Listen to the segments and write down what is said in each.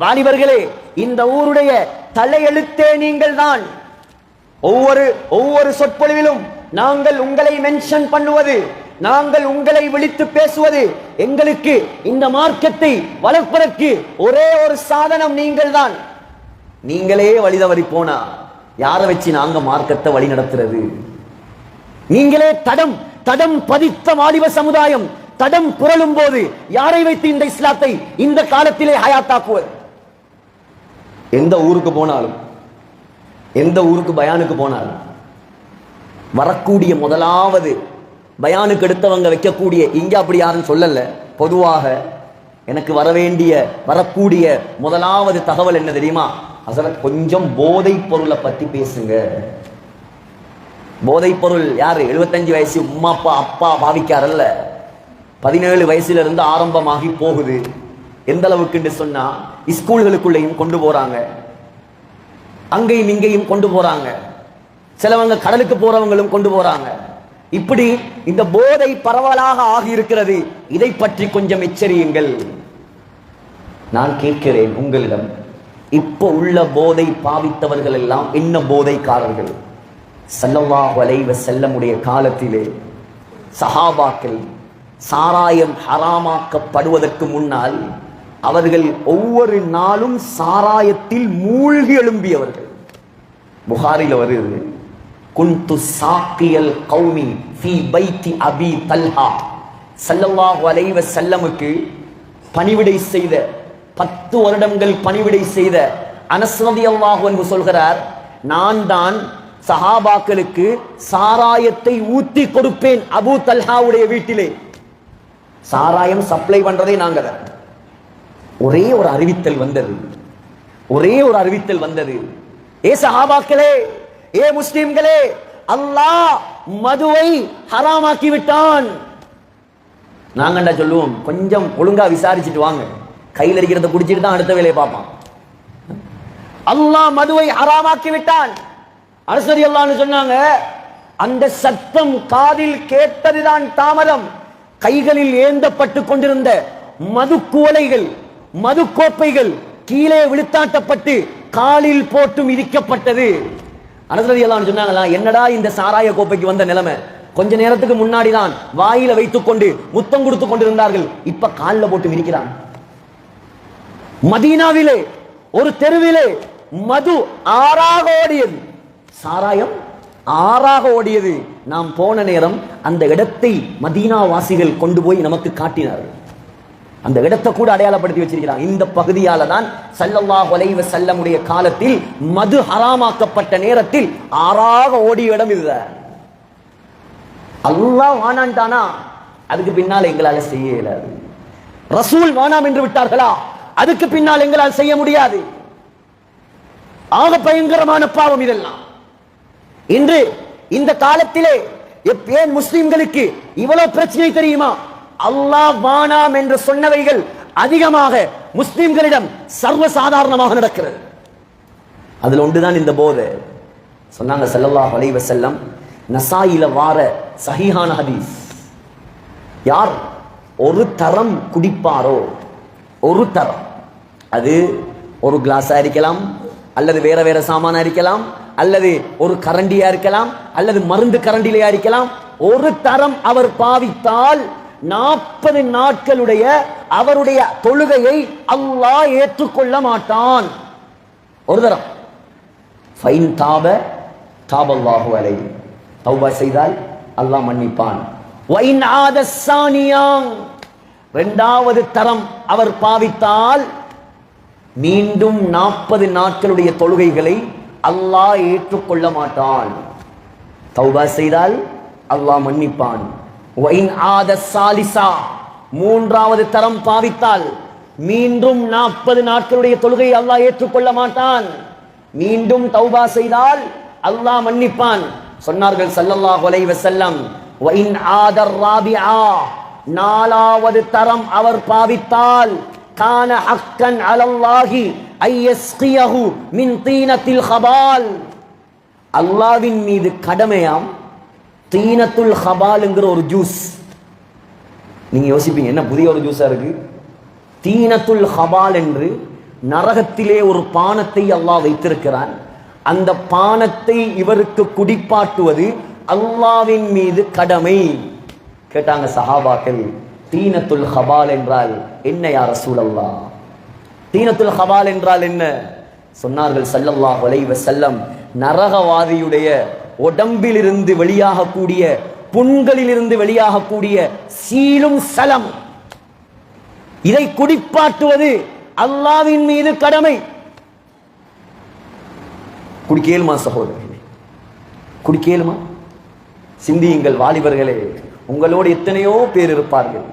வாலிபர்களே, இந்த ஊருடைய தலையெழுத்தே நீங்கள் தான். ஒவ்வொரு சொற்பொழிவிலும் நாங்கள் உங்களை மென்ஷன் பண்ணுவது, நாங்கள் உங்களை விழித்து பேசுவது, எங்களுக்கு இந்த மார்க்கத்தை வளர்ப்பதற்கு ஒரே ஒரு சாதனம் நீங்கள் தான். நீங்களே வழிதவறி போனா யாரை வச்சு நாங்க மார்க்கத்தை வழி நடத்துறது? நீங்களே தடம் பதித்த வாலிப சமுதாயம் தடம் புரளும் போது யாரை வைத்து இந்த இஸ்லாத்தை இந்த காலத்திலே ஹயாத்தாக்குவது? எந்த ஊருக்கு போனாலும், எந்த ஊருக்கு பயானுக்கு போனாலும் வரக்கூடிய முதலாவது பயானுக்கு எடுத்தவங்க வைக்கக்கூடிய, இங்க அப்படி யாரும் சொல்லல, பொதுவாக எனக்கு வரக்கூடிய முதலாவது தகவல் என்ன தெரியுமா? ஹஸரத் கொஞ்சம் போதைப் பொருளை பத்தி பேசுங்க. போதைப் பொருள் யாரு? 75 வயசு உம்மா அப்பா பாவிக்காரல்ல, 17 வயசுல இருந்து ஆரம்பமாகி போகுது. எந்த அளவுக்கு சொன்னா ஸ்கூல்களுக்குள்ளேயும் கொண்டு போறாங்க, அங்கேயும் இங்கேயும் கொண்டு போறாங்க, சிலவங்க கடலுக்கு போறவங்களும் கொண்டு போறாங்க. இப்படி இந்த போதை பரவலாக ஆகி இருக்கிறது. இதை பற்றி கொஞ்சம் எச்சரியுங்கள். நான் கேட்கிறேன் உங்களிடம், இப்போ உள்ள போதை பாவித்தவர்கள் எல்லாம் என்ன போதைக்காரர்கள்? ஸல்லல்லாஹு அலைஹி வஸல்லமுடைய காலத்திலே சஹாபாக்கள் சாராயம் ஹராமாக்கப்படுவதற்கு முன்னால் அவர்கள் ஒவ்வொரு நாளும் சாராயத்தில் மூழ்கி எழும்பியவர்கள். புகாரில வருது, குன்து சாக்கியல் கௌமி ஃபீ பைத்தி அபி தல்ஹா. ஸல்லல்லாஹு அலைஹி வஸல்லமுக்கு பணிவிடை செய்த 10 வருடங்கள் பணிவிடை செய்த அனஸ் ரலியல்லாஹு அன்ஹு சொல்கிறார், நான் தான் சஹாபாக்களுக்கு சாராயத்தை ஊத்தி கொடுப்பேன் அபூ தல்ஹாவுடைய வீட்டிலே. சாராயம் சப்ளை பண்றதே நாங்க தான். ஒரே ஒரு அறிவித்தல் வந்தது, ஏ சஹாபாக்களே, ஏ முஸ்லிம்களே, அல்லாஹ் மதுவை ஹராமாக்கி விட்டான். நாங்கண்டா சொல்லுவோம், கொஞ்சம் ஒழுங்கா விசாரிச்சுட்டு வாங்க, கையில் இருக்கிறத குடிச்சிட்டு தான் அடுத்த வேலையை பார்ப்பான். அல்லாஹ் மதுவை ஹராமாக்கி விட்டான். அனஸ் ரலியல்லாஹு அன்ஹு சொன்னாங்க, அந்த சத்தம் காதில் கேட்டதுதான் தாமதம். கைகளில் ஏந்தப்பட்டு கொண்டிருந்த மது குவளைகள், மது கோப்பைகள் கீழே விழுத்தாட்டப்பட்டு காலில் போட்டு மிதிக்கப்பட்டது. அனஸ் ரலியல்லாஹு அன்ஹு சொன்னாங்களா, என்னடா இந்த சாராய கோப்பைக்கு வந்த நிலைமை? கொஞ்ச நேரத்துக்கு முன்னாடி தான் வாயில வைத்துக் கொண்டு முத்தம் கொடுத்து கொண்டிருந்தார்கள், இப்ப காலில் போட்டு மிதிக்கிறான். மதீனாவிலே ஒரு தெருவிலே மது ஆறாக ஓடியது, சாராயம் ஆறாக ஓடியது. நாம் போன நேரம் அந்த இடத்தை மதீனா வாசிகள் கொண்டு போய் நமக்கு காட்டினார்கள். அந்த இடத்தை கூட அடையாளப்படுத்தி வச்சிருக்கிறாங்க. இந்த பகுதியால தான் ஸல்லல்லாஹு அலைஹி வஸல்லமுடைய காலத்தில் மது ஹராமாக்கப்பட்ட நேரத்தில் ஆறாக ஓடிய இடம் இதுதான். அல்லாஹ் வானான்டானா அதுக்கு பின்னால் எங்களால செய்ய இயலாது. ரசூல் வானாம் என்று விட்டார்களா, அதுக்கு பின்னால் எங்களால் செய்ய முடியாது. ஆக பயங்கரமான பாவம் இதெல்லாம். இன்று இந்த காலத்திலே ஏன் முஸ்லிம்களுக்கு இவ்வளவு பிரச்சனை தெரியுமா? அல்லாஹ் வானாம் என்று சொன்னவைகள் அதிகமாக முஸ்லிம்களிடம் சர்வசாதாரணமாக நடக்கிறது. அதுல ஒன்றுதான் இந்த போதை. சொன்னாங்க ஸல்லல்லாஹு அலைஹி வஸல்லம், நசாயில வார சஹீஹான ஹதீஸ், யார் ஒரு தரம் குடிப்பாரோ, ஒரு தரம், அது ஒரு கிளாஸா இருக்கலாம், அல்லது வேற வேற சாமானா இருக்கலாம், அல்லது ஒரு கரண்டியா இருக்கலாம், அல்லது மருந்து கரண்டிலையா இருக்கலாம், ஒரு தரம் அவர் பாவித்தால் 40 நாட்களுடைய அவருடைய தொழுகையை அல்லாஹ் ஏற்றுக்கொள்ள மாட்டான். ஒரு தரம். ஃபைன் தாப தாபல்லாஹு அலைஹி, தௌபா செய்தால் அல்லாஹ் மன்னிப்பான். வைன் ஆத சானியா, இரண்டாவது தரம் அவர் பாவித்தால் மீண்டும் 40 நாட்களுடைய தொழுகைகளை அல்லாஹ் ஏற்றுக்கொள்ள மாட்டான். தௌபா செய்தால் அல்லாஹ் மன்னிப்பான். வைன் ஆத சாலிசா, மூன்றாவது தரம் பாவித்தால் மீண்டும் 40 நாட்களுடைய தொழுகை அல்லாஹ் ஏற்றுக்கொள்ள மாட்டான். மீண்டும் தௌபா செய்தால் அல்லாஹ் மன்னிப்பான். சொன்னார்கள் ஸல்லல்லாஹு அலைஹி வஸல்லம், வைன் ஆத ராபிஆ, நாலாவது தரம் அவர் பாவித்தால் கான ஹக்கன் அலல்லாஹி ஐயஸ்கியஹு மின் தீனத்தில் ஹபால், அல்லாஹ்வின் மீது கடமையாம் தீனத்துல் ஹபால்ங்கிற ஒரு ஜூஸ். நீங்க யோசிப்பீங்க, என்ன புதிய ஒரு ஜூஸா இருக்கு? தீனத்துல் ஹபால் என்று நரகத்திலே ஒரு பானத்தை அல்லாஹ் வைத்திருக்கிறான். அந்த பானத்தை இவருக்கு குடிப்பாட்டுவது அல்லாஹ்வின் மீது கடமை. கேட்டாங்க சஹாபாக்கள், தீனத்துல் ஹபால் என்றால் என்ன யா ரசூலல்லாஹ்? தீனத்துல் ஹபால் என்றால் என்ன? சொன்னார்கள் ஸல்லல்லாஹு அலைஹி வஸல்லம், நரகவாதியுடைய உடம்பிலிருந்து வெளியாகக்கூடிய, புண்களிலிருந்து வெளியாகக்கூடிய சீலும் சலம், இதை குடிப்பாட்டுவது அல்லாஹ்வின் மீது கடமை. குடிக்கேலுமா சகோதரர்களே? குடிக்கேலுமா? சிந்தியுங்கள் வாலிபர்களே. உங்களோடு எத்தனையோ பேர் இருப்பார்கள்,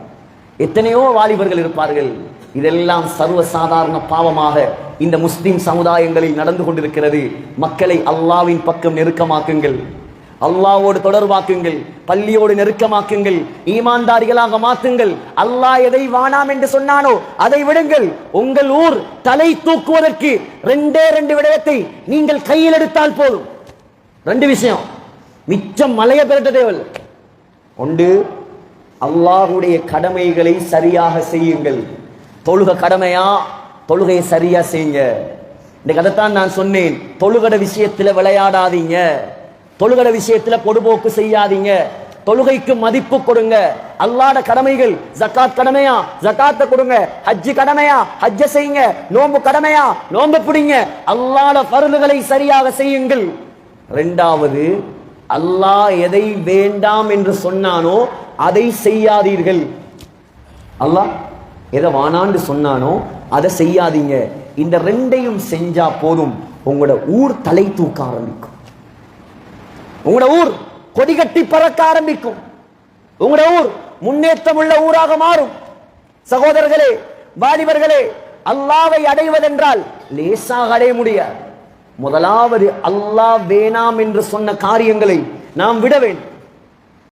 எத்தனையோ வாலிபர்கள் இருப்பார்கள். இதெல்லாம் சர்வசாதாரண பாவமாக இந்த முஸ்லிம் சமுதாயங்களில் நடந்து கொண்டிருக்கிறது. மக்களை அல்லாஹ்வின் பக்கம் நெருக்கமாக்குங்கள், அல்லாஹ்வோடு தொடர்பாக்குங்கள், பள்ளியோடு நெருக்கமாக்குங்கள், ஈமான்தாரிகளாக மாற்றுங்கள். அல்லாஹ் எதை வானாம் என்று சொன்னானோ அதை விடுங்கள். உங்கள் ஊர் தலை தூக்குவதற்கு ரெண்டே ரெண்டு விடயத்தை நீங்கள் கையில் எடுத்தால் போதும். ரெண்டு விஷயம், மிச்சம் மலைய பெருட்ட தேவல். ஒன்று, அல்லாஹ்வுடைய கடமைகளை சரியாக செய்யுங்கள். தொழுக கடமையா? தொழுகையை சரியா செய்யுங்க. இந்த கதைத்தான் நான் சொன்னேன், தொழுகட விஷயத்துல விளையாடாதீங்க, தொழுகட விஷயத்துல பொடுபோக்கு செய்யாதீங்க, தொழுகைக்கு மதிப்பு கொடுங்க. அல்லாஹ்வுடைய கடமைகள், ஜகாத் கடமையா? ஜகாத்தை கொடுங்க. ஹஜ் கடமையா? ஹஜ்ஜ செய்யுங்க. நோன்பு கடமையா? நோன்பு பிடிங்க. அல்லாஹ்வுடைய ஃபர்துகளை சரியாக செய்யுங்கள். இரண்டாவது, அல்லாஹ் எதை வேண்டாம் என்று சொன்னானோ அதை செய்யாதீர்கள். அல்லாஹ் எதை வானான்னு சொன்னானோ அதை செய்யாதீங்க. இந்த ரெண்டையும் செஞ்சா போதும், உங்களோட ஊர் தலை தூக்க ஆரம்பிக்கும், உங்களோட ஊர் கொடி கட்டி பறக்க ஆரம்பிக்கும், உங்களோட ஊர் முன்னேற்றம் உள்ள ஊராக மாறும். சகோதரர்களே, வாலிபர்களே, அல்லாஹ்வை அடைவதென்றால் லேசாக அடைய முடியாது. முதலாவது, அல்லாஹ் வேணாம் என்று சொன்ன காரியங்களை நாம் விட வேண்டும்.